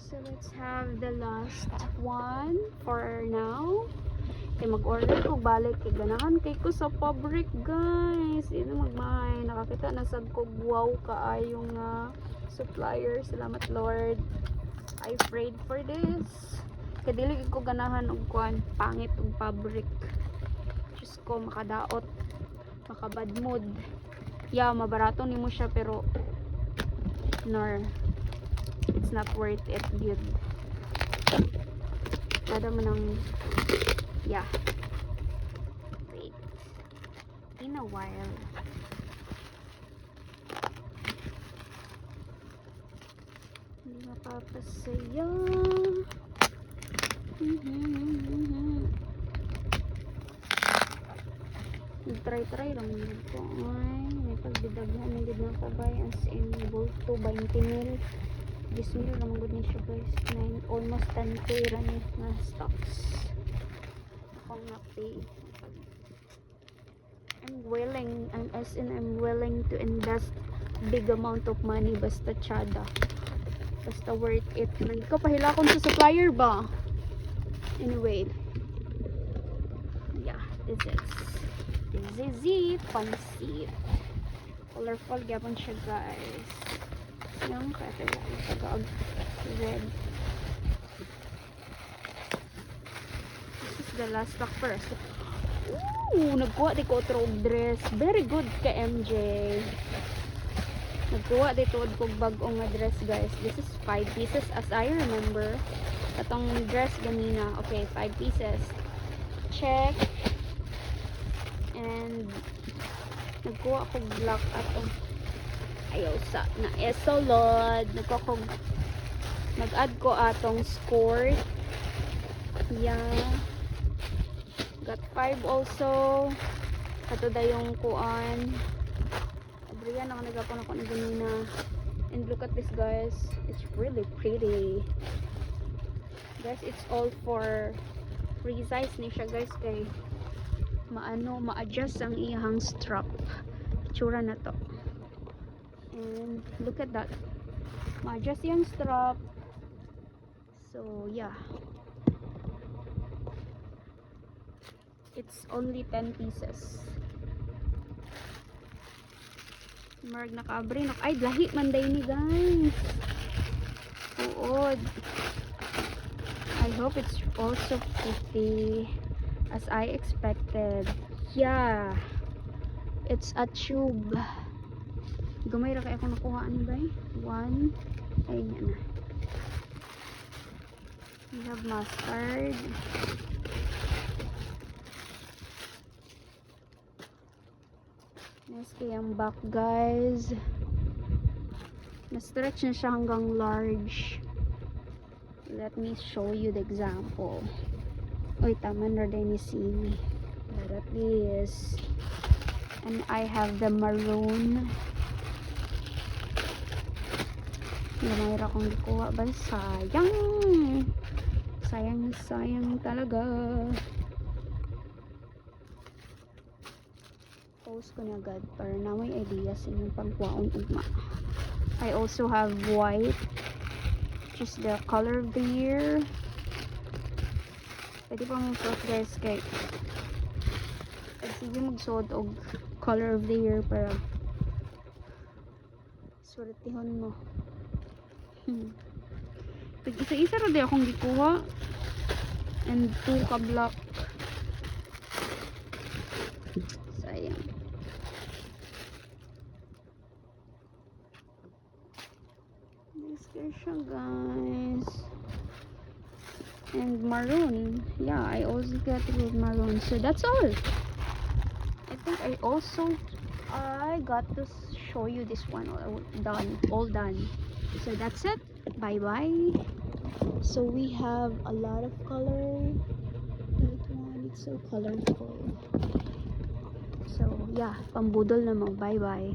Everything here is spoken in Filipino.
So let's have the last one for now. Kay mag-order ko balik kay ganahan kay ko sa fabric guys. Ino magmahay nakakita na sad ko wow kaayong supplier. Salamat Lord. I prayed for this. Kay dili ko ganahan og kuan pangit og fabric. Just ko makadaot, makabad mood. Yeah, mabarato nimo siya pero nor it's not worth it, dude. Kada man ang yeah. Wait. In a while. Hindi mapapasaya. Try lang yun ko. Ay, may pagbidaghan na din ako ba as in bulto 20 mil. 10 mil lang good niya siya guys. Almost 10k rin na stocks. Akong na-pay. I'm willing to invest big amount of money basta tsada. Basta worth it. Hindi ko pahilakon sa supplier ba? Anyway. Yeah, this is it. Pansit. Colorful gapon siya guys. Yung kaya pag red. This is the last stock first. Ooh, nagkuha di ko otro dress. Very good ka MJ. Nagkuha di ko bagong dress guys. This is 5 pieces as I remember. Katong dress ganina. Okay, 5 pieces. Check. And nagkuha ko black atong ayaw sa na esolod. Nag-add ko atong skirt. Yeah. Got 5 also. Kato da yung kuan. Abriya na nagapon ako ng ganina. And look at this guys. It's really pretty. Guys, it's all for free size ni siya guys kay ma-adjust ang iyang strap. Itsura na to. And look at that. Ma-adjust yung strap. So, yeah. It's only 10 pieces. Marag nakaabri. Ay, lahi man day ni guys. Uod. I hope it's also pretty as I expected. Yeah. It's a tube. Gamay ra kay ako nakuha ani bay. 1. Ay niya na. We have mustard. Nice kayang back guys. Na-stretch na siya hanggang large. Let me show you the example. Uy, tama na din ni Simi. There it is. And I have the maroon. Namayra kong ikuha ba? Sayang! Sayang talaga. Post ko na agad para na may idea sa inyong pagkuhaon ugma. I also have white. Just the color of the year. Pwede pa mong suot guys kay sige magsuot og color of the year para suretihon mo. Isa-isa ra di akong gikuha and 2 ka black. Sayang. This siya guys. And maroon. Yeah, I also got it with maroon. So that's all. I think I got to show you this one all done. So that's it. Bye bye. So we have a lot of color. That one, it's so colorful. So yeah, pambudol na mo. Bye bye.